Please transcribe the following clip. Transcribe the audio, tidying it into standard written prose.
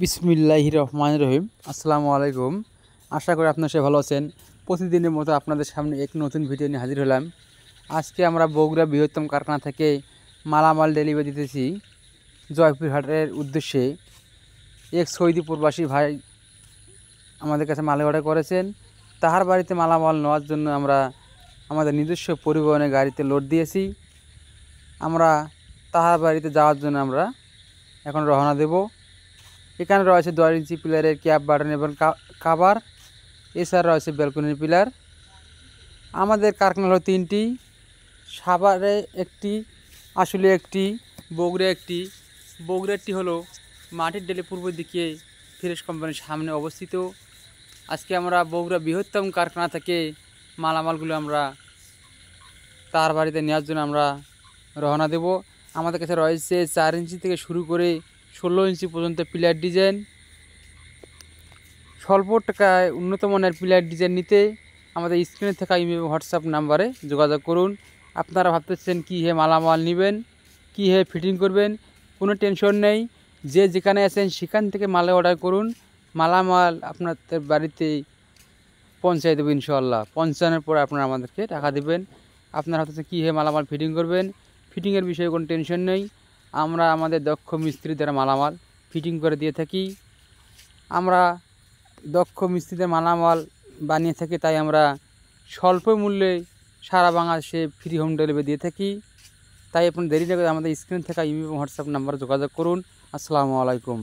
বিসমিল্লাহির রহমানির রহিম। আসসালামু আলাইকুম। আশা করি আপনারা সবাই ভালো আছেন। প্রতিদিনের মতো আপনাদের সামনে এক নতুন ভিডিও নিয়ে হাজির হলাম। আজকে আমরা বগুড়া বৃহত্তম কারখানা থেকে মালামাল ডেলিভারি দিতেছি জয়পুরহাটের উদ্দেশ্যে। এক সৌদি প্রবাসী ভাই আমাদের কাছে মাল অর্ডার করেছেন। তাহার বাড়িতে মালামাল নেওয়ার জন্য আমরা আমাদের নিজস্ব পরিবহনের গাড়িতে লোড দিয়েছি। আমরা তাহার বাড়িতে যাওয়ার জন্য আমরা এখন রওনা দেব। এখানে রয়েছে 10 ইঞ্চি পিলারের ক্যাপ বাটন এবং কাভার, এছাড়া রয়েছে ব্যালকনির পিলার। আমাদের কারখানা হলো 3টি, সাভারে একটি, আসলে একটি, বগুড়া একটি। বগুড়াটি হলো মাটির ডেলে পূর্ব দিকে ফ্রেশ কোম্পানির সামনে অবস্থিত। আজকে আমরা বগুড়া বৃহত্তম কারখানা থেকে মালামালগুলো আমরা তার বাড়িতে নেওয়ার জন্য আমরা রওনা দেব। আমাদের কাছে রয়েছে 4 ইঞ্চি থেকে শুরু করে 16 ইঞ্চি পর্যন্ত পিলার ডিজাইন। স্বল্প টাকায় উন্নত মানের পিলার ডিজাইন নিতে আমাদের স্ক্রিনে থাকা ইমেল হোয়াটসঅ্যাপ নাম্বারে যোগাযোগ করুন। আপনারা ভাবতেছেন কী হে মালামাল নেবেন, কী হে ফিটিং করবেন, কোনো টেনশন নেই। যে যেখানে আছেন সেখান থেকে মালে অর্ডার করুন, মালামাল আপনাদের বাড়িতে পৌঁছায় দেবো ইনশাআল্লাহ। পৌঁছানোর পর আপনারা আমাদেরকে টাকা দেবেন। আপনারা ভাবতেছেন কী হে মালামাল ফিটিং করবেন, ফিটিংয়ের বিষয়ে কোনো টেনশন নেই। আমরা আমাদের দক্ষ মিস্ত্রি দ্বারা মালামাল ফিটিং করে দিয়ে থাকি। আমরা দক্ষ মিস্ত্রিদের মালামাল বানিয়ে থাকি, তাই আমরা স্বল্প মূল্যে সারা বাংলাদেশে ফ্রি হোম ডেলিভারি দিয়ে থাকি। তাই আপনি দেরি না করে আমাদের স্ক্রিনে থাকা ইমেল এবং হোয়াটসঅ্যাপ নাম্বারে যোগাযোগ করুন। আসসালামু আলাইকুম।